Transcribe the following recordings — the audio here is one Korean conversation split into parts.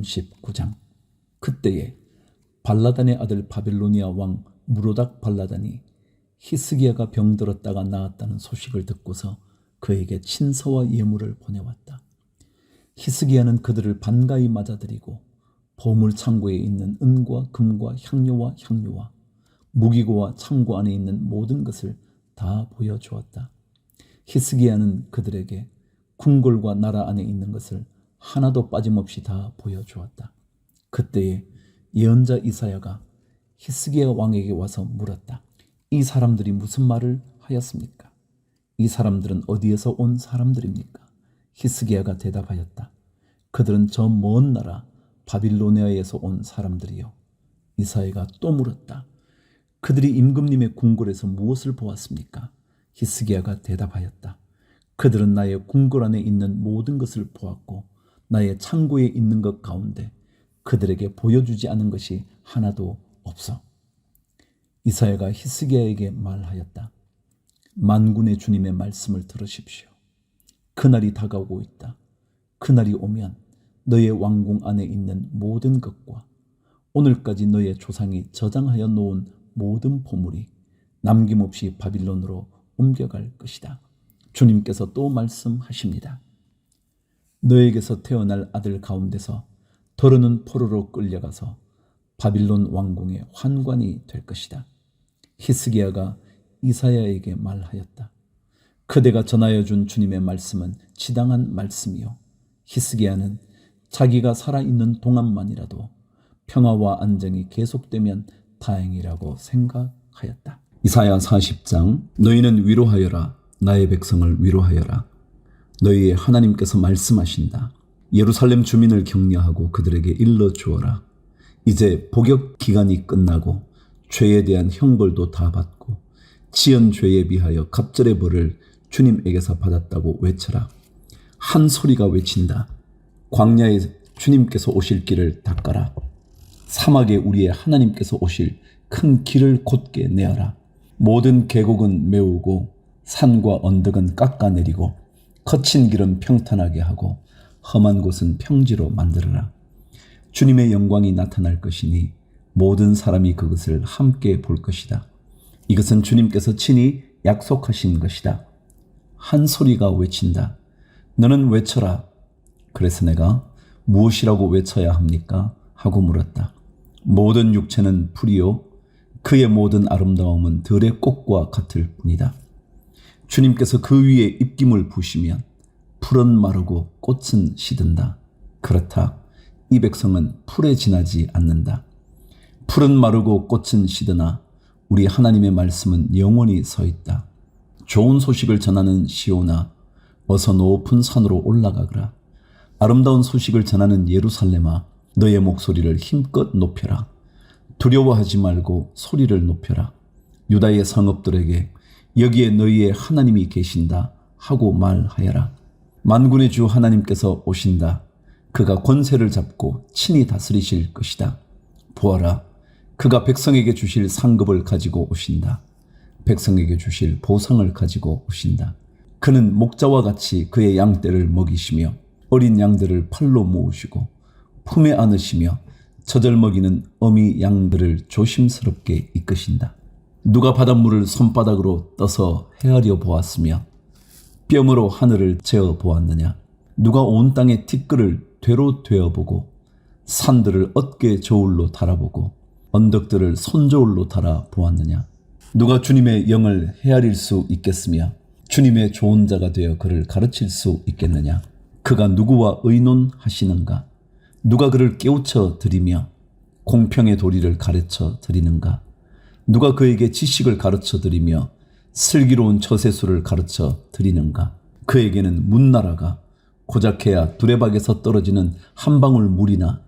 39장. 그때에 발라단의 아들 바빌로니아 왕 무로닥 발라단이 히스기야가 병들었다가 나았다는 소식을 듣고서 그에게 친서와 예물을 보내왔다. 히스기야는 그들을 반가이 맞아들이고 보물 창고에 있는 은과 금과 향료와 향료와 무기고와 창고 안에 있는 모든 것을 다 보여주었다. 히스기야는 그들에게 궁궐과 나라 안에 있는 것을 하나도 빠짐없이 다 보여주었다. 그때에 예언자 이사야가 히스기야 왕에게 와서 물었다. 이 사람들이 무슨 말을 하였습니까? 이 사람들은 어디에서 온 사람들입니까? 히스기야가 대답하였다. 그들은 저 먼 나라 바빌로니아에서 온 사람들이요. 이사야가 또 물었다. 그들이 임금님의 궁궐에서 무엇을 보았습니까? 히스기야가 대답하였다. 그들은 나의 궁궐 안에 있는 모든 것을 보았고 나의 창고에 있는 것 가운데 그들에게 보여주지 않은 것이 하나도 없어. 이사야가 히스기야에게 말하였다. 만군의 주님의 말씀을 들으십시오. 그날이 다가오고 있다. 그날이 오면 너의 왕궁 안에 있는 모든 것과 오늘까지 너의 조상이 저장하여 놓은 모든 보물이 남김없이 바빌론으로 옮겨갈 것이다. 주님께서 또 말씀하십니다. 너에게서 태어날 아들 가운데서 더러는 포로로 끌려가서 바빌론 왕궁의 환관이 될 것이다. 히스기야가 이사야에게 말하였다. 그대가 전하여 준 주님의 말씀은 지당한 말씀이요. 히스기야는 자기가 살아있는 동안만이라도 평화와 안정이 계속되면 다행이라고 생각하였다. 이사야 40장. 너희는 위로하여라. 나의 백성을 위로하여라. 너희의 하나님께서 말씀하신다. 예루살렘 주민을 격려하고 그들에게 일러주어라. 이제 복역 기간이 끝나고 죄에 대한 형벌도 다 받고 지은 죄에 비하여 갑절의 벌을 주님에게서 받았다고 외쳐라. 한 소리가 외친다. 광야에 주님께서 오실 길을 닦아라. 사막에 우리의 하나님께서 오실 큰 길을 곧게 내어라. 모든 계곡은 메우고 산과 언덕은 깎아내리고 거친 길은 평탄하게 하고 험한 곳은 평지로 만들어라. 주님의 영광이 나타날 것이니 모든 사람이 그것을 함께 볼 것이다. 이것은 주님께서 친히 약속하신 것이다. 한 소리가 외친다. 너는 외쳐라. 그래서 내가 무엇이라고 외쳐야 합니까? 하고 물었다. 모든 육체는 풀이요 그의 모든 아름다움은 들의 꽃과 같을 뿐이다. 주님께서 그 위에 입김을 부시면 풀은 마르고 꽃은 시든다. 그렇다. 이 백성은 풀에 지나지 않는다. 풀은 마르고 꽃은 시드나 우리 하나님의 말씀은 영원히 서 있다. 좋은 소식을 전하는 시온아, 어서 높은 산으로 올라가거라. 아름다운 소식을 전하는 예루살렘아, 너의 목소리를 힘껏 높여라. 두려워하지 말고 소리를 높여라. 유다의 성읍들에게 여기에 너희의 하나님이 계신다 하고 말하여라. 만군의 주 하나님께서 오신다. 그가 권세를 잡고 친히 다스리실 것이다. 보아라, 그가 백성에게 주실 상급을 가지고 오신다. 백성에게 주실 보상을 가지고 오신다. 그는 목자와 같이 그의 양떼를 먹이시며 어린 양들을 팔로 모으시고 품에 안으시며 젖을 먹이는 어미 양들을 조심스럽게 이끄신다. 누가 바닷물을 손바닥으로 떠서 헤아려 보았으며 뼘으로 하늘을 재어 보았느냐? 누가 온 땅의 티끌을 되로 되어보고 산들을 어깨 저울로 달아보고 언덕들을 손저울로 달아 보았느냐? 누가 주님의 영을 헤아릴 수 있겠으며 주님의 좋은 자가 되어 그를 가르칠 수 있겠느냐? 그가 누구와 의논하시는가? 누가 그를 깨우쳐 드리며 공평의 도리를 가르쳐 드리는가? 누가 그에게 지식을 가르쳐 드리며 슬기로운 처세술을 가르쳐 드리는가? 그에게는 문나라가 고작해야 두레박에서 떨어지는 한 방울 물이나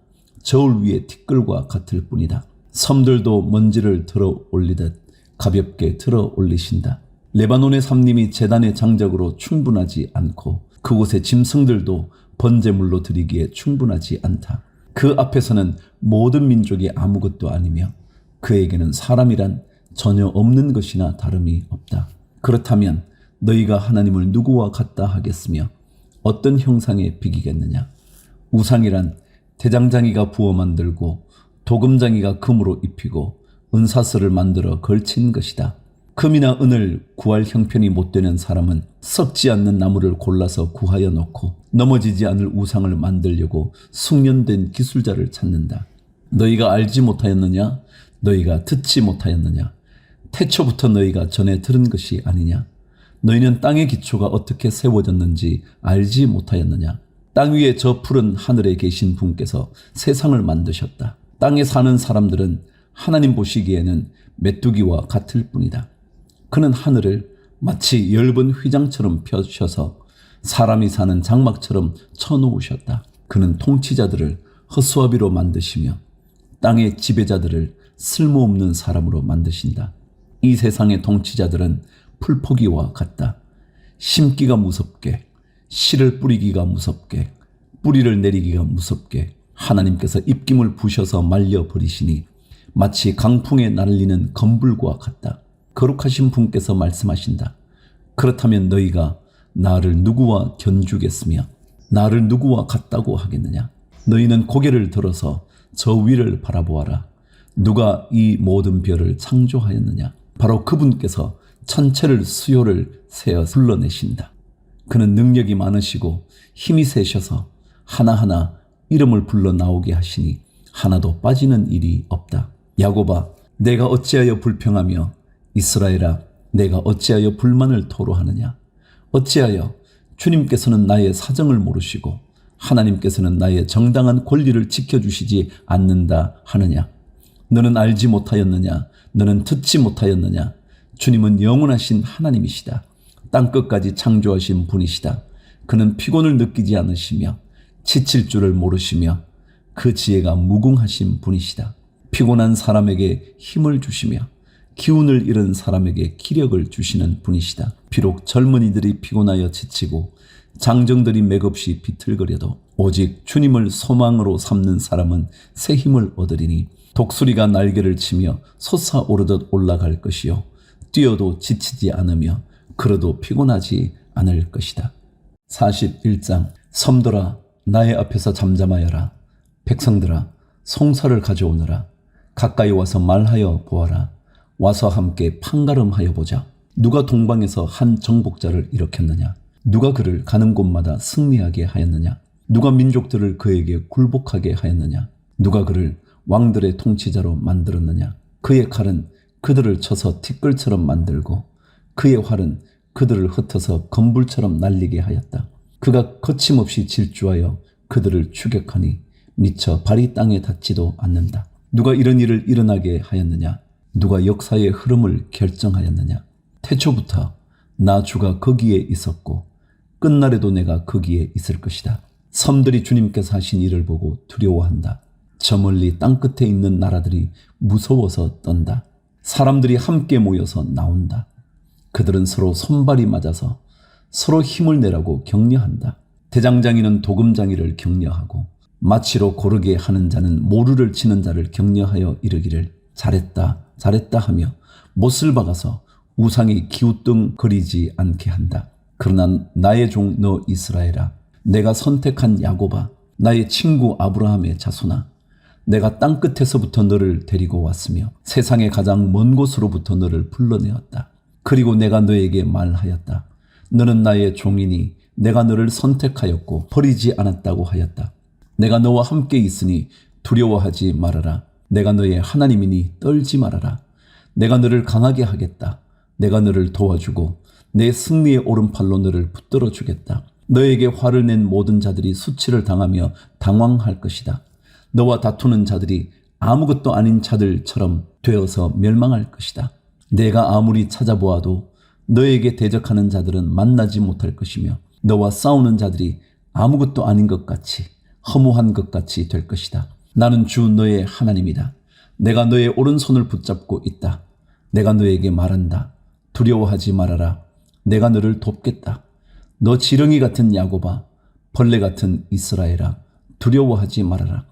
저울 위의 티끌과 같을 뿐이다. 섬들도 먼지를 들어 올리듯 가볍게 들어 올리신다. 레바논의 삼림이 제단의 장작으로 충분하지 않고 그곳의 짐승들도 번제물로 드리기에 충분하지 않다. 그 앞에서는 모든 민족이 아무것도 아니며 그에게는 사람이란 전혀 없는 것이나 다름이 없다. 그렇다면 너희가 하나님을 누구와 같다 하겠으며 어떤 형상에 비기겠느냐? 우상이란 대장장이가 부어 만들고 도금장이가 금으로 입히고 은사슬을 만들어 걸친 것이다. 금이나 은을 구할 형편이 못 되는 사람은 썩지 않는 나무를 골라서 구하여 놓고 넘어지지 않을 우상을 만들려고 숙련된 기술자를 찾는다. 너희가 알지 못하였느냐? 너희가 듣지 못하였느냐? 태초부터 너희가 전에 들은 것이 아니냐? 너희는 땅의 기초가 어떻게 세워졌는지 알지 못하였느냐? 땅 위에 저 푸른 하늘에 계신 분께서 세상을 만드셨다. 땅에 사는 사람들은 하나님 보시기에는 메뚜기와 같을 뿐이다. 그는 하늘을 마치 엷은 휘장처럼 펴셔서 사람이 사는 장막처럼 쳐놓으셨다. 그는 통치자들을 허수아비로 만드시며 땅의 지배자들을 쓸모없는 사람으로 만드신다. 이 세상의 통치자들은 풀포기와 같다. 심기가 무섭게, 씨를 뿌리기가 무섭게, 뿌리를 내리기가 무섭게 하나님께서 입김을 부셔서 말려버리시니 마치 강풍에 날리는 검불과 같다. 거룩하신 분께서 말씀하신다. 그렇다면 너희가 나를 누구와 견주겠으며 나를 누구와 같다고 하겠느냐? 너희는 고개를 들어서 저 위를 바라보아라. 누가 이 모든 별을 창조하였느냐? 바로 그분께서 천체를 수요를 세어 불러내신다. 그는 능력이 많으시고 힘이 세셔서 하나하나 이름을 불러 나오게 하시니 하나도 빠지는 일이 없다. 야곱아, 내가 어찌하여 불평하며 이스라엘아, 내가 어찌하여 불만을 토로하느냐? 어찌하여 주님께서는 나의 사정을 모르시고 하나님께서는 나의 정당한 권리를 지켜주시지 않는다 하느냐? 너는 알지 못하였느냐? 너는 듣지 못하였느냐? 주님은 영원하신 하나님이시다. 땅끝까지 창조하신 분이시다. 그는 피곤을 느끼지 않으시며 지칠 줄을 모르시며 그 지혜가 무궁하신 분이시다. 피곤한 사람에게 힘을 주시며 기운을 잃은 사람에게 기력을 주시는 분이시다. 비록 젊은이들이 피곤하여 지치고 장정들이 맥없이 비틀거려도 오직 주님을 소망으로 삼는 사람은 새 힘을 얻으리니 독수리가 날개를 치며 솟아오르듯 올라갈 것이요 뛰어도 지치지 않으며 걸어도 피곤하지 않을 것이다. 41장 섬들아 나의 앞에서 잠잠하여라. 백성들아 송사를 가져오너라. 가까이 와서 말하여 보아라. 와서 함께 판가름하여 보자. 누가 동방에서 한 정복자를 일으켰느냐? 누가 그를 가는 곳마다 승리하게 하였느냐? 누가 민족들을 그에게 굴복하게 하였느냐? 누가 그를 왕들의 통치자로 만들었느냐? 그의 칼은 그들을 쳐서 티끌처럼 만들고 그의 활은 그들을 흩어서 검불처럼 날리게 하였다. 그가 거침없이 질주하여 그들을 추격하니 미쳐 발이 땅에 닿지도 않는다. 누가 이런 일을 일어나게 하였느냐? 누가 역사의 흐름을 결정하였느냐? 태초부터 나 주가 거기에 있었고 끝날에도 내가 거기에 있을 것이다. 섬들이 주님께서 하신 일을 보고 두려워한다. 저 멀리 땅끝에 있는 나라들이 무서워서 떤다. 사람들이 함께 모여서 나온다. 그들은 서로 손발이 맞아서 서로 힘을 내라고 격려한다. 대장장이는 도금장이를 격려하고 마치로 고르게 하는 자는 모루를 치는 자를 격려하여 이르기를 잘했다 잘했다 하며 못을 박아서 우상이 기우뚱거리지 않게 한다. 그러나 나의 종 너 이스라엘아, 내가 선택한 야곱아, 나의 친구 아브라함의 자손아, 내가 땅끝에서부터 너를 데리고 왔으며 세상의 가장 먼 곳으로부터 너를 불러내었다. 그리고 내가 너에게 말하였다. 너는 나의 종이니 내가 너를 선택하였고 버리지 않았다고 하였다. 내가 너와 함께 있으니 두려워하지 말아라. 내가 너의 하나님이니 떨지 말아라. 내가 너를 강하게 하겠다. 내가 너를 도와주고 내 승리의 오른팔로 너를 붙들어 주겠다. 너에게 화를 낸 모든 자들이 수치를 당하며 당황할 것이다. 너와 다투는 자들이 아무것도 아닌 자들처럼 되어서 멸망할 것이다. 내가 아무리 찾아보아도 너에게 대적하는 자들은 만나지 못할 것이며 너와 싸우는 자들이 아무것도 아닌 것 같이 허무한 것 같이 될 것이다. 나는 주 너의 하나님이다. 내가 너의 오른손을 붙잡고 있다. 내가 너에게 말한다. 두려워하지 말아라. 내가 너를 돕겠다. 너 지렁이 같은 야곱아, 벌레 같은 이스라엘아, 두려워하지 말아라.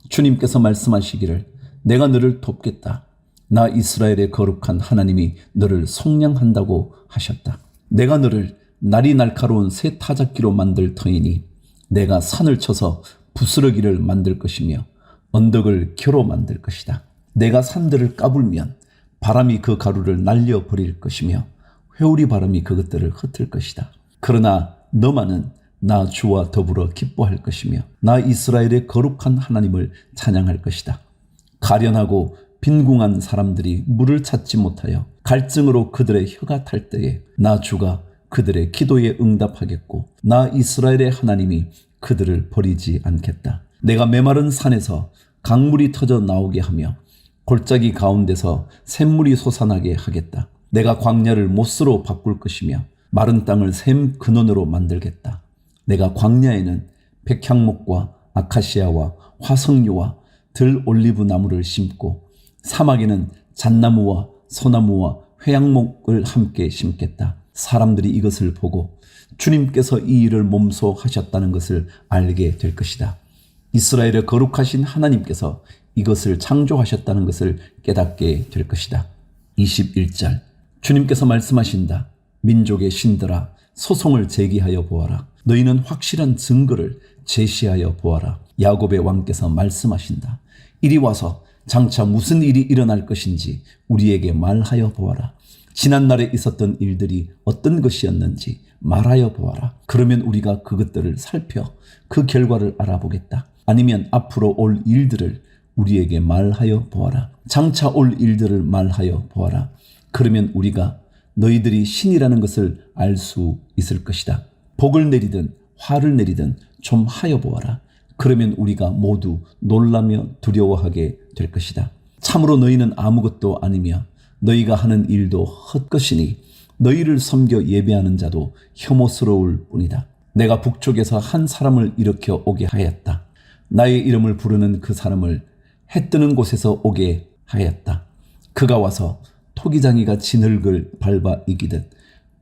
주님께서 말씀하시기를 내가 너를 돕겠다. 나 이스라엘의 거룩한 하나님이 너를 속량한다고 하셨다. 내가 너를 날이 날카로운 새 타작기로 만들 터이니 내가 산을 쳐서 부스러기를 만들 것이며 언덕을 겨로 만들 것이다. 내가 산들을 까불면 바람이 그 가루를 날려버릴 것이며 회오리 바람이 그것들을 흩을 것이다. 그러나 너만은 나 주와 더불어 기뻐할 것이며 나 이스라엘의 거룩한 하나님을 찬양할 것이다. 가련하고 빈궁한 사람들이 물을 찾지 못하여 갈증으로 그들의 혀가 탈 때에 나 주가 그들의 기도에 응답하겠고 나 이스라엘의 하나님이 그들을 버리지 않겠다. 내가 메마른 산에서 강물이 터져 나오게 하며 골짜기 가운데서 샘물이 솟아나게 하겠다. 내가 광야를 못으로 바꿀 것이며 마른 땅을 샘 근원으로 만들겠다. 내가 광야에는 백향목과 아카시아와 화석류와 들 올리브 나무를 심고 사막에는 잣나무와 소나무와 회양목을 함께 심겠다. 사람들이 이것을 보고 주님께서 이 일을 몸소 하셨다는 것을 알게 될 것이다. 이스라엘의 거룩하신 하나님께서 이것을 창조하셨다는 것을 깨닫게 될 것이다. 21절 주님께서 말씀하신다. 민족의 신들아 소송을 제기하여 보아라. 너희는 확실한 증거를 제시하여 보아라. 야곱의 왕께서 말씀하신다. 이리 와서 장차 무슨 일이 일어날 것인지 우리에게 말하여 보아라. 지난날에 있었던 일들이 어떤 것이었는지 말하여 보아라. 그러면 우리가 그것들을 살펴 그 결과를 알아보겠다. 아니면 앞으로 올 일들을 우리에게 말하여 보아라. 장차 올 일들을 말하여 보아라. 그러면 우리가 너희들이 신이라는 것을 알 수 있을 것이다. 복을 내리든 화를 내리든 좀 하여 보아라. 그러면 우리가 모두 놀라며 두려워하게 될 것이다. 참으로 너희는 아무것도 아니며 너희가 하는 일도 헛것이니 너희를 섬겨 예배하는 자도 혐오스러울 뿐이다. 내가 북쪽에서 한 사람을 일으켜 오게 하였다. 나의 이름을 부르는 그 사람을 해 뜨는 곳에서 오게 하였다. 그가 와서 토기장이가 진흙을 밟아 이기듯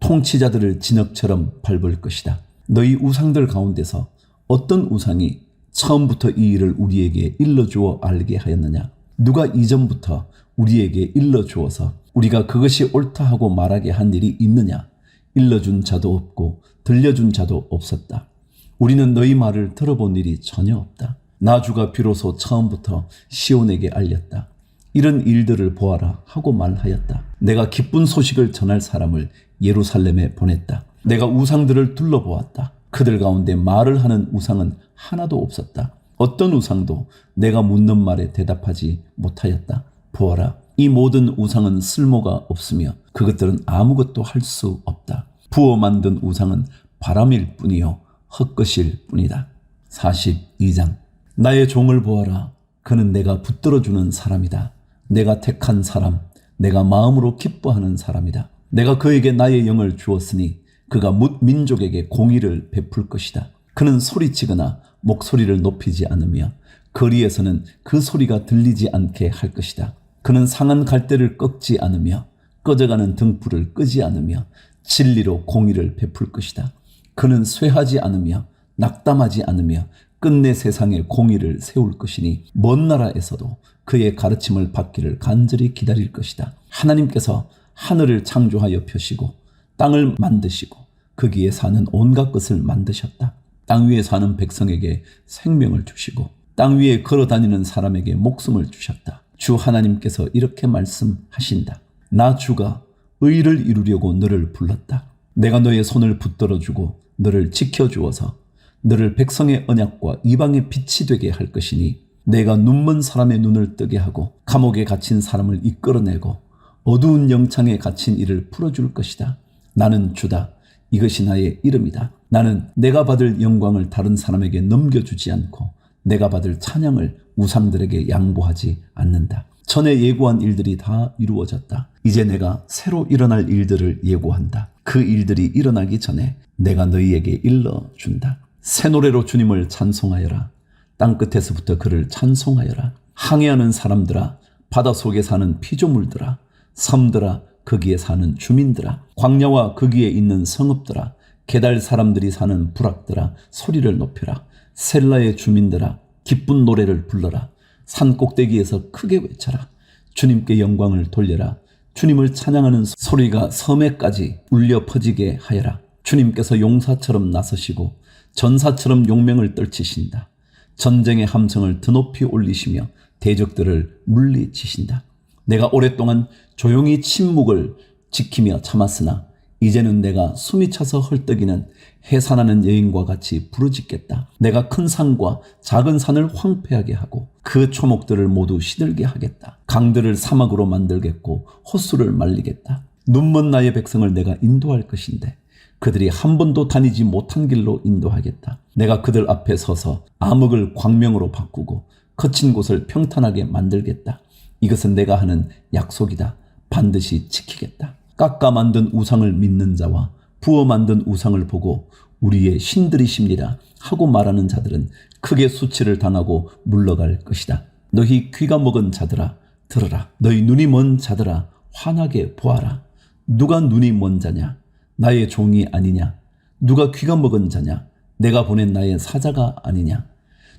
통치자들을 진흙처럼 밟을 것이다. 너희 우상들 가운데서 어떤 우상이 처음부터 이 일을 우리에게 일러주어 알게 하였느냐? 누가 이전부터 우리에게 일러주어서 우리가 그것이 옳다 하고 말하게 한 일이 있느냐? 일러준 자도 없고 들려준 자도 없었다. 우리는 너희 말을 들어본 일이 전혀 없다. 나 주가 비로소 처음부터 시온에게 알렸다. 이런 일들을 보아라 하고 말하였다. 내가 기쁜 소식을 전할 사람을 예루살렘에 보냈다. 내가 우상들을 둘러보았다. 그들 가운데 말을 하는 우상은 하나도 없었다. 어떤 우상도 내가 묻는 말에 대답하지 못하였다. 보아라, 이 모든 우상은 쓸모가 없으며 그것들은 아무것도 할 수 없다. 부어 만든 우상은 바람일 뿐이요 헛것일 뿐이다. 42장 나의 종을 보아라. 그는 내가 붙들어주는 사람이다. 내가 택한 사람, 내가 마음으로 기뻐하는 사람이다. 내가 그에게 나의 영을 주었으니 그가 뭇 민족에게 공의를 베풀 것이다. 그는 소리치거나 목소리를 높이지 않으며 거리에서는 그 소리가 들리지 않게 할 것이다. 그는 상한 갈대를 꺾지 않으며 꺼져가는 등불을 끄지 않으며 진리로 공의를 베풀 것이다. 그는 쇠하지 않으며 낙담하지 않으며 끝내 세상에 공의를 세울 것이니 먼 나라에서도 그의 가르침을 받기를 간절히 기다릴 것이다. 하나님께서 하늘을 창조하여 펴시고 땅을 만드시고 거기에 사는 온갖 것을 만드셨다. 땅 위에 사는 백성에게 생명을 주시고 땅 위에 걸어다니는 사람에게 목숨을 주셨다. 주 하나님께서 이렇게 말씀하신다. 나 주가 의를 이루려고 너를 불렀다. 내가 너의 손을 붙들어주고 너를 지켜주어서 너를 백성의 언약과 이방의 빛이 되게 할 것이니 내가 눈먼 사람의 눈을 뜨게 하고 감옥에 갇힌 사람을 이끌어내고 어두운 영창에 갇힌 이를 풀어줄 것이다. 나는 주다. 이것이 나의 이름이다. 나는 내가 받을 영광을 다른 사람에게 넘겨주지 않고 내가 받을 찬양을 우상들에게 양보하지 않는다. 전에 예고한 일들이 다 이루어졌다. 이제 내가 새로 일어날 일들을 예고한다. 그 일들이 일어나기 전에 내가 너희에게 일러준다. 새 노래로 주님을 찬송하여라. 땅끝에서부터 그를 찬송하여라. 항해하는 사람들아, 바닷속에 사는 피조물들아, 섬들아, 거기에 사는 주민들아, 광야와 거기에 있는 성읍들아, 게달 사람들이 사는 부락들아, 소리를 높여라. 셀라의 주민들아, 기쁜 노래를 불러라. 산 꼭대기에서 크게 외쳐라. 주님께 영광을 돌려라. 주님을 찬양하는 소리가 섬에까지 울려 퍼지게 하여라. 주님께서 용사처럼 나서시고 전사처럼 용맹을 떨치신다. 전쟁의 함성을 드높이 올리시며 대적들을 물리치신다. 내가 오랫동안 조용히 침묵을 지키며 참았으나 이제는 내가 숨이 차서 헐떡이는 해산하는 여인과 같이 부르짖겠다. 내가 큰 산과 작은 산을 황폐하게 하고 그 초목들을 모두 시들게 하겠다. 강들을 사막으로 만들겠고 호수를 말리겠다. 눈먼 나의 백성을 내가 인도할 것인데 그들이 한 번도 다니지 못한 길로 인도하겠다. 내가 그들 앞에 서서 암흑을 광명으로 바꾸고 거친 곳을 평탄하게 만들겠다. 이것은 내가 하는 약속이다. 반드시 지키겠다. 깎아 만든 우상을 믿는 자와 부어 만든 우상을 보고 우리의 신들이십니다 하고 말하는 자들은 크게 수치를 당하고 물러갈 것이다. 너희 귀가 먹은 자들아 들으라. 너희 눈이 먼 자들아 환하게 보아라. 누가 눈이 먼 자냐? 나의 종이 아니냐? 누가 귀가 먹은 자냐? 내가 보낸 나의 사자가 아니냐?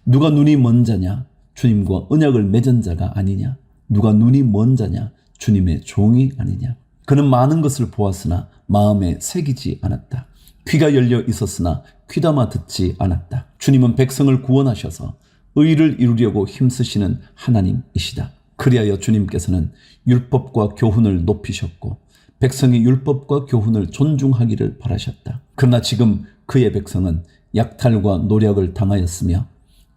누가 눈이 먼 자냐? 주님과 언약을 맺은 자가 아니냐? 누가 눈이 먼 자냐? 주님의 종이 아니냐? 그는 많은 것을 보았으나 마음에 새기지 않았다. 귀가 열려 있었으나 귀담아 듣지 않았다. 주님은 백성을 구원하셔서 의를 이루려고 힘쓰시는 하나님이시다. 그리하여 주님께서는 율법과 교훈을 높이셨고 백성이 율법과 교훈을 존중하기를 바라셨다. 그러나 지금 그의 백성은 약탈과 노략을 당하였으며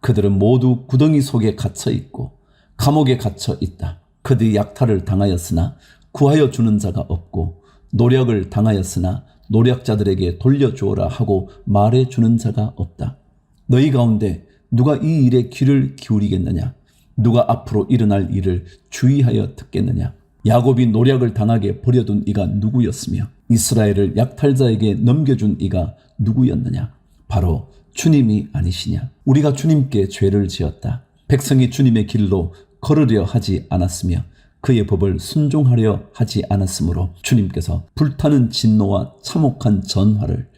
그들은 모두 구덩이 속에 갇혀 있고 감옥에 갇혀 있다. 그들이 약탈을 당하였으나 구하여 주는 자가 없고 노략을 당하였으나 노략자들에게 돌려주어라 하고 말해주는 자가 없다. 너희 가운데 누가 이 일에 귀를 기울이겠느냐? 누가 앞으로 일어날 일을 주의하여 듣겠느냐? 야곱이 노략을 당하게 버려둔 이가 누구였으며 이스라엘을 약탈자에게 넘겨준 이가 누구였느냐? 바로 주님이 아니시냐? 우리가 주님께 죄를 지었다. 백성이 주님의 길로 걸으려 하지 않았으며 그의 법을 순종하려 하지 않았으므로 주님께서 불타는 진노와 참혹한 전화를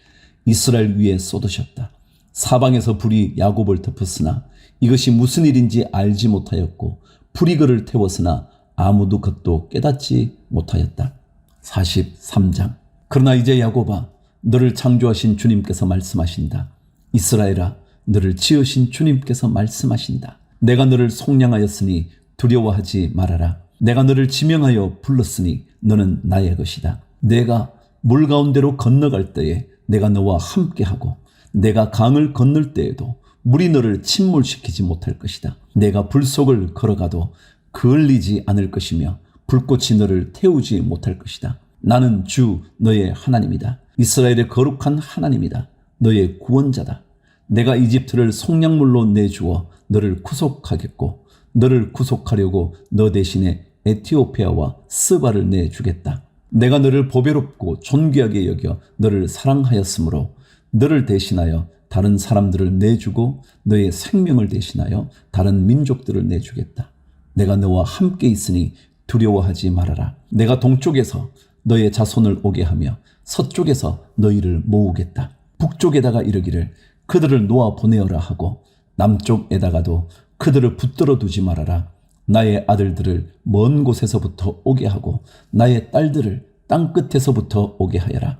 이스라엘 위에 쏟으셨다. 사방에서 불이 야곱을 덮었으나 이것이 무슨 일인지 알지 못하였고 불이 그를 태웠으나 아무도 그것도 깨닫지 못하였다. 43장. 그러나 이제 야곱아, 너를 창조하신 주님께서 말씀하신다. 이스라엘아, 너를 지으신 주님께서 말씀하신다. 내가 너를 속량하였으니 두려워하지 말아라. 내가 너를 지명하여 불렀으니 너는 나의 것이다. 내가 물 가운데로 건너갈 때에 내가 너와 함께하고 내가 강을 건널 때에도 물이 너를 침몰시키지 못할 것이다. 내가 불 속을 걸어가도 그을리지 않을 것이며 불꽃이 너를 태우지 못할 것이다. 나는 주 너의 하나님이다. 이스라엘의 거룩한 하나님이다. 너의 구원자다. 내가 이집트를 속량물로 내주어 너를 구속하겠고 너를 구속하려고 너 대신에 에티오피아와 스바를 내주겠다. 내가 너를 보배롭고 존귀하게 여겨 너를 사랑하였으므로 너를 대신하여 다른 사람들을 내주고 너의 생명을 대신하여 다른 민족들을 내주겠다. 내가 너와 함께 있으니 두려워하지 말아라. 내가 동쪽에서 너의 자손을 오게 하며 서쪽에서 너희를 모으겠다. 북쪽에다가 이르기를 그들을 놓아 보내어라 하고 남쪽에다가도 그들을 붙들어 두지 말아라. 나의 아들들을 먼 곳에서부터 오게 하고 나의 딸들을 땅끝에서부터 오게 하여라.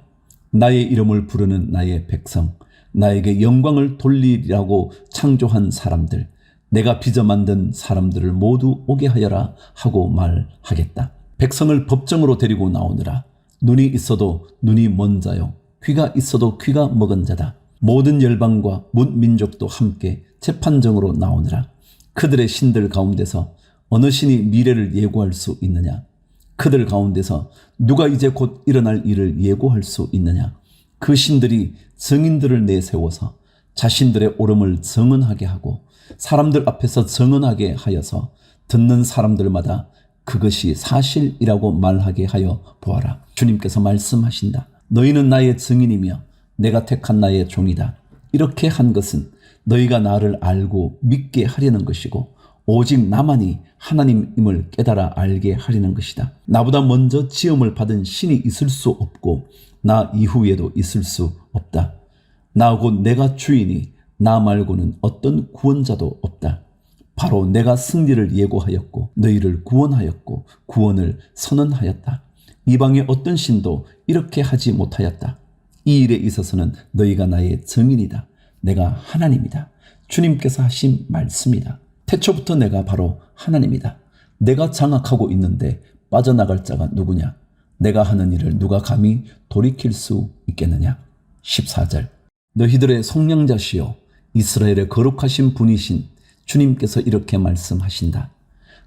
나의 이름을 부르는 나의 백성, 나에게 영광을 돌리라고 창조한 사람들, 내가 빚어 만든 사람들을 모두 오게 하여라 하고 말하겠다. 백성을 법정으로 데리고 나오느라. 눈이 있어도 눈이 먼 자요, 귀가 있어도 귀가 먹은 자다. 모든 열방과 문 민족도 함께 재판정으로 나오느라. 그들의 신들 가운데서 어느 신이 미래를 예고할 수 있느냐? 그들 가운데서 누가 이제 곧 일어날 일을 예고할 수 있느냐? 그 신들이 증인들을 내세워서 자신들의 옳음을 증언하게 하고 사람들 앞에서 증언하게 하여서 듣는 사람들마다 그것이 사실이라고 말하게 하여 보아라. 주님께서 말씀하신다. 너희는 나의 증인이며 내가 택한 나의 종이다. 이렇게 한 것은 너희가 나를 알고 믿게 하려는 것이고 오직 나만이 하나님임을 깨달아 알게 하려는 것이다. 나보다 먼저 지음을 받은 신이 있을 수 없고 나 이후에도 있을 수 없다. 나 곧 내가 주이니 나 말고는 어떤 구원자도 없다. 바로 내가 승리를 예고하였고 너희를 구원하였고 구원을 선언하였다. 이방의 어떤 신도 이렇게 하지 못하였다. 이 일에 있어서는 너희가 나의 증인이다. 내가 하나님이다. 주님께서 하신 말씀이다. 태초부터 내가 바로 하나님이다. 내가 장악하고 있는데 빠져나갈 자가 누구냐? 내가 하는 일을 누가 감히 돌이킬 수 있겠느냐? 14절. 너희들의 속량자시요 이스라엘의 거룩하신 분이신 주님께서 이렇게 말씀하신다.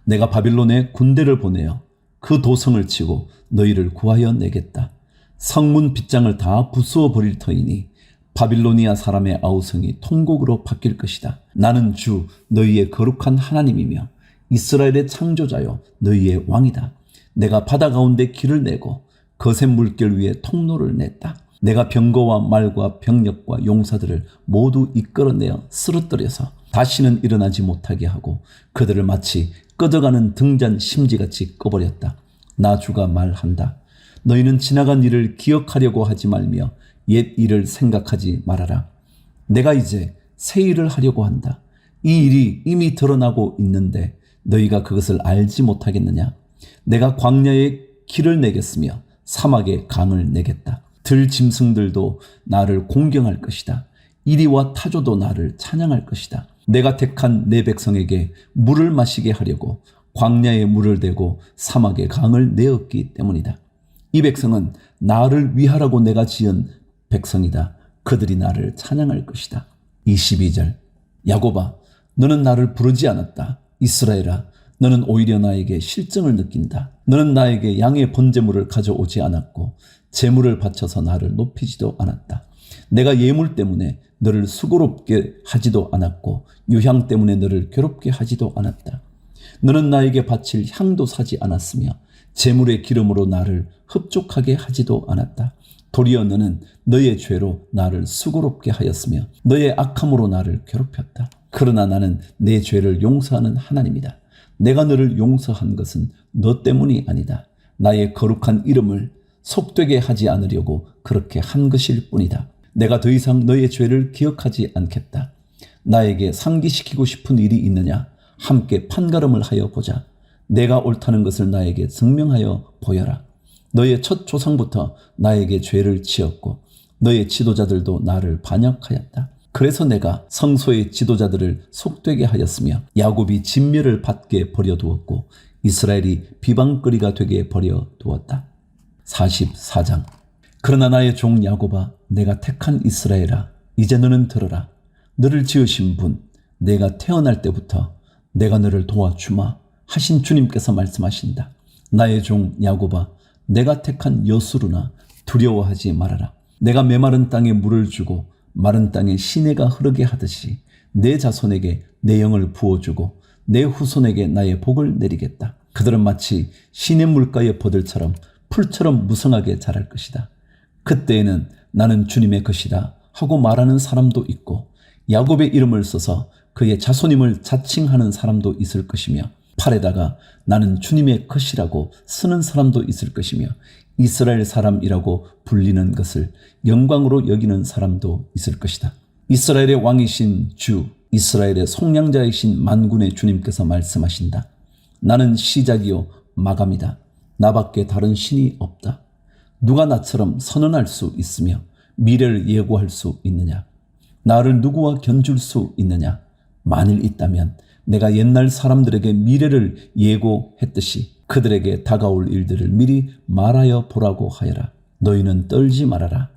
내가 바빌론에 군대를 보내어 그 도성을 치고 너희를 구하여 내겠다. 성문 빗장을 다 부수어 버릴 터이니 바빌로니아 사람의 아우성이 통곡으로 바뀔 것이다. 나는 주 너희의 거룩한 하나님이며 이스라엘의 창조자요 너희의 왕이다. 내가 바다 가운데 길을 내고 거센 물결 위에 통로를 냈다. 내가 병거와 말과 병력과 용사들을 모두 이끌어내어 쓰러뜨려서 다시는 일어나지 못하게 하고 그들을 마치 꺼져가는 등잔 심지같이 꺼버렸다. 나 주가 말한다. 너희는 지나간 일을 기억하려고 하지 말며 옛 일을 생각하지 말아라. 내가 이제 새 일을 하려고 한다. 이 일이 이미 드러나고 있는데 너희가 그것을 알지 못하겠느냐? 내가 광야에 길을 내겠으며 사막에 강을 내겠다. 들짐승들도 나를 공경할 것이다. 이리와 타조도 나를 찬양할 것이다. 내가 택한 내 백성에게 물을 마시게 하려고 광야에 물을 대고 사막에 강을 내었기 때문이다. 이 백성은 나를 위하라고 내가 지은 백성이다. 그들이 나를 찬양할 것이다. 22절. 야곱아, 너는 나를 부르지 않았다. 이스라엘아, 너는 오히려 나에게 실증을 느낀다. 너는 나에게 양의 번제물을 가져오지 않았고 제물을 바쳐서 나를 높이지도 않았다. 내가 예물 때문에 너를 수고롭게 하지도 않았고 유향 때문에 너를 괴롭게 하지도 않았다. 너는 나에게 바칠 향도 사지 않았으며 제물의 기름으로 나를 흡족하게 하지도 않았다. 도리어 너는 너의 죄로 나를 수고롭게 하였으며 너의 악함으로 나를 괴롭혔다. 그러나 나는 내 죄를 용서하는 하나님이다. 내가 너를 용서한 것은 너 때문이 아니다. 나의 거룩한 이름을 속되게 하지 않으려고 그렇게 한 것일 뿐이다. 내가 더 이상 너의 죄를 기억하지 않겠다. 나에게 상기시키고 싶은 일이 있느냐? 함께 판가름을 하여 보자. 내가 옳다는 것을 나에게 증명하여 보여라. 너의 첫 조상부터 나에게 죄를 지었고 너의 지도자들도 나를 반역하였다. 그래서 내가 성소의 지도자들을 속되게 하였으며 야곱이 진멸을 받게 버려두었고 이스라엘이 비방거리가 되게 버려두었다. 44장. 그러나 나의 종 야곱아, 내가 택한 이스라엘아, 이제 너는 들어라. 너를 지으신 분, 내가 태어날 때부터 내가 너를 도와주마 하신 주님께서 말씀하신다. 나의 종 야곱아, 내가 택한 여수르나 두려워하지 말아라. 내가 메마른 땅에 물을 주고 마른 땅에 시내가 흐르게 하듯이 내 자손에게 내 영을 부어주고 내 후손에게 나의 복을 내리겠다. 그들은 마치 시내 물가의 버들처럼 풀처럼 무성하게 자랄 것이다. 그때에는 나는 주님의 것이다 하고 말하는 사람도 있고 야곱의 이름을 써서 그의 자손임을 자칭하는 사람도 있을 것이며 팔에다가 나는 주님의 것이라고 쓰는 사람도 있을 것이며 이스라엘 사람이라고 불리는 것을 영광으로 여기는 사람도 있을 것이다. 이스라엘의 왕이신 주, 이스라엘의 속량자이신 만군의 주님께서 말씀하신다. 나는 시작이요 마감이다. 나밖에 다른 신이 없다. 누가 나처럼 선언할 수 있으며 미래를 예고할 수 있느냐? 나를 누구와 견줄 수 있느냐? 만일 있다면 내가 옛날 사람들에게 미래를 예고했듯이 그들에게 다가올 일들을 미리 말하여 보라고 하여라. 너희는 떨지 말아라.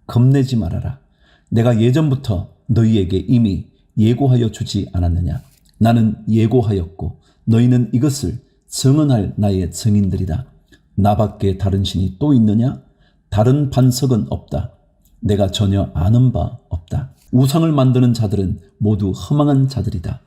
겁내지 말아라. 내가 예전부터 너희에게 이미 예고하여 주지 않았느냐? 나는 예고하였고 너희는 이것을 증언할 나의 증인들이다. 나밖에 다른 신이 또 있느냐? 다른 반석은 없다. 내가 전혀 아는 바 없다. 우상을 만드는 자들은 모두 허망한 자들이다.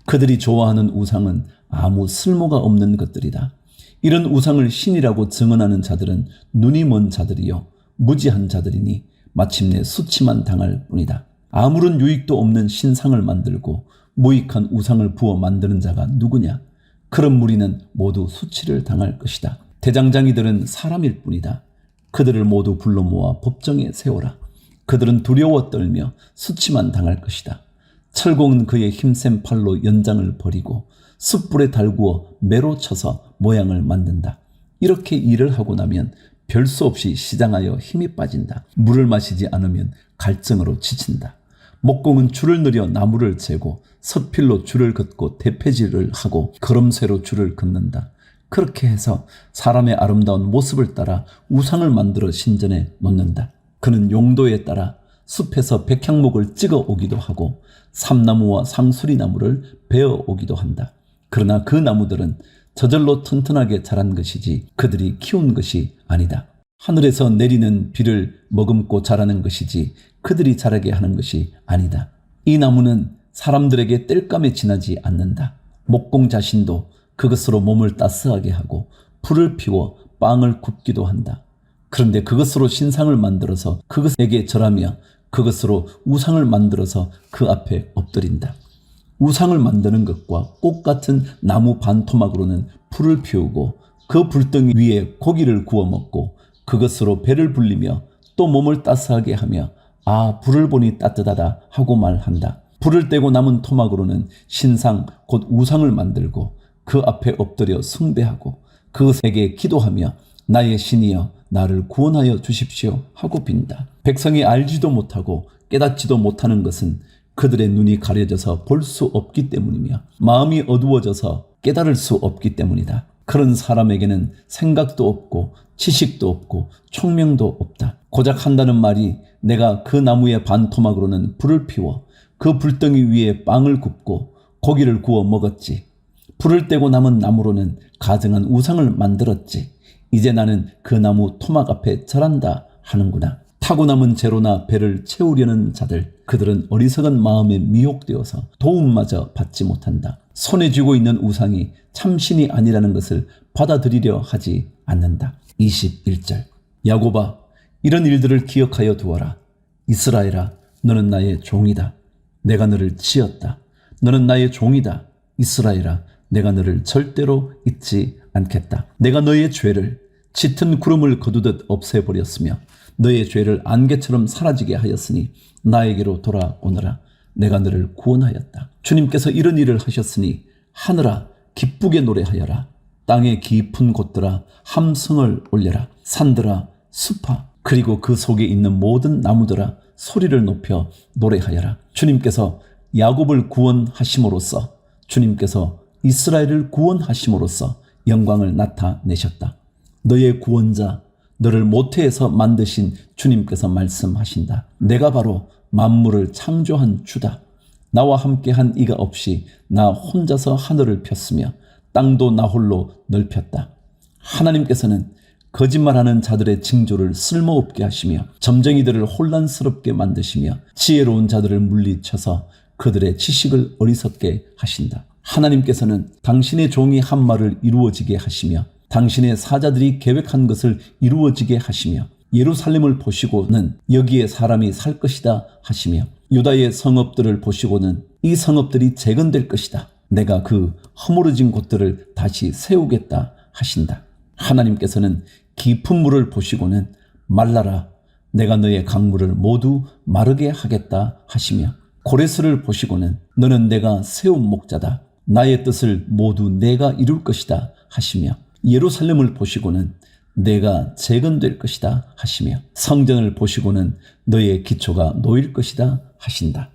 그들이 좋아하는 우상은 아무 쓸모가 없는 것들이다. 이런 우상을 신이라고 증언하는 자들은 눈이 먼 자들이요 무지한 자들이니 마침내 수치만 당할 뿐이다. 아무런 유익도 없는 신상을 만들고 무익한 우상을 부어 만드는 자가 누구냐? 그런 무리는 모두 수치를 당할 것이다. 대장장이들은 사람일 뿐이다. 그들을 모두 불러 모아 법정에 세워라. 그들은 두려워 떨며 수치만 당할 것이다. 철공은 그의 힘센 팔로 연장을 버리고 숯불에 달구어 매로 쳐서 모양을 만든다. 이렇게 일을 하고 나면 별 수 없이 시장하여 힘이 빠진다. 물을 마시지 않으면 갈증으로 지친다. 목공은 줄을 늘여 나무를 재고 서필로 줄을 긋고 대패질을 하고 걸음쇠로 줄을 긋는다. 그렇게 해서 사람의 아름다운 모습을 따라 우상을 만들어 신전에 놓는다. 그는 용도에 따라 숲에서 백향목을 찍어 오기도 하고 삼나무와 상수리나무를 베어 오기도 한다. 그러나 그 나무들은 저절로 튼튼하게 자란 것이지 그들이 키운 것이 아니다. 하늘에서 내리는 비를 머금고 자라는 것이지 그들이 자라게 하는 것이 아니다. 이 나무는 사람들에게 땔감에 지나지 않는다. 목공 자신도 그것으로 몸을 따스하게 하고 불을 피워 빵을 굽기도 한다. 그런데 그것으로 신상을 만들어서 그것에게 절하며 그것으로 우상을 만들어서 그 앞에 엎드린다. 우상을 만드는 것과 꽃 같은 나무 반토막으로는 불을 피우고 그 불덩이 위에 고기를 구워 먹고 그것으로 배를 불리며 또 몸을 따스하게 하며 아 불을 보니 따뜻하다 하고 말한다. 불을 떼고 남은 토막으로는 신상 곧 우상을 만들고 그 앞에 엎드려 숭배하고 그것에게 기도하며 나의 신이여 나를 구원하여 주십시오 하고 빈다. 백성이 알지도 못하고 깨닫지도 못하는 것은 그들의 눈이 가려져서 볼 수 없기 때문이며 마음이 어두워져서 깨달을 수 없기 때문이다. 그런 사람에게는 생각도 없고 지식도 없고 총명도 없다. 고작 한다는 말이 내가 그 나무의 반토막으로는 불을 피워 그 불덩이 위에 빵을 굽고 고기를 구워 먹었지. 불을 떼고 남은 나무로는 가증한 우상을 만들었지. 이제 나는 그 나무 토막 앞에 절한다 하는구나. 타고 남은 재로나 배를 채우려는 자들, 그들은 어리석은 마음에 미혹되어서 도움마저 받지 못한다. 손에 쥐고 있는 우상이 참신이 아니라는 것을 받아들이려 하지 않는다. 21절 야곱아 이런 일들을 기억하여 두어라. 이스라엘아 너는 나의 종이다. 내가 너를 지었다. 너는 나의 종이다. 이스라엘아 내가 너를 절대로 잊지 않겠다. 내가 너의 죄를 짙은 구름을 거두듯 없애버렸으며 너의 죄를 안개처럼 사라지게 하였으니 나에게로 돌아오너라. 내가 너를 구원하였다. 주님께서 이런 일을 하셨으니 하늘아 기쁘게 노래하여라. 땅의 깊은 곳들아 함성을 올려라. 산들아 숲아 그리고 그 속에 있는 모든 나무들아 소리를 높여 노래하여라. 주님께서 야곱을 구원하심으로써 주님께서 이스라엘을 구원하심으로써 영광을 나타내셨다. 너의 구원자 너를 모태에서 만드신 주님께서 말씀하신다. 내가 바로 만물을 창조한 주다. 나와 함께한 이가 없이 나 혼자서 하늘을 폈으며 땅도 나 홀로 넓혔다. 하나님께서는 거짓말하는 자들의 징조를 쓸모없게 하시며 점쟁이들을 혼란스럽게 만드시며 지혜로운 자들을 물리쳐서 그들의 지식을 어리석게 하신다. 하나님께서는 당신의 종이 한 말을 이루어지게 하시며 당신의 사자들이 계획한 것을 이루어지게 하시며 예루살렘을 보시고는 여기에 사람이 살 것이다 하시며 유다의 성읍들을 보시고는 이 성읍들이 재건될 것이다. 내가 그 허물어진 곳들을 다시 세우겠다 하신다. 하나님께서는 깊은 물을 보시고는 말라라 내가 너의 강물을 모두 마르게 하겠다 하시며 고레스를 보시고는 너는 내가 세운 목자다. 나의 뜻을 모두 내가 이룰 것이다 하시며 예루살렘을 보시고는 내가 재건될 것이다 하시며 성전을 보시고는 너의 기초가 놓일 것이다 하신다.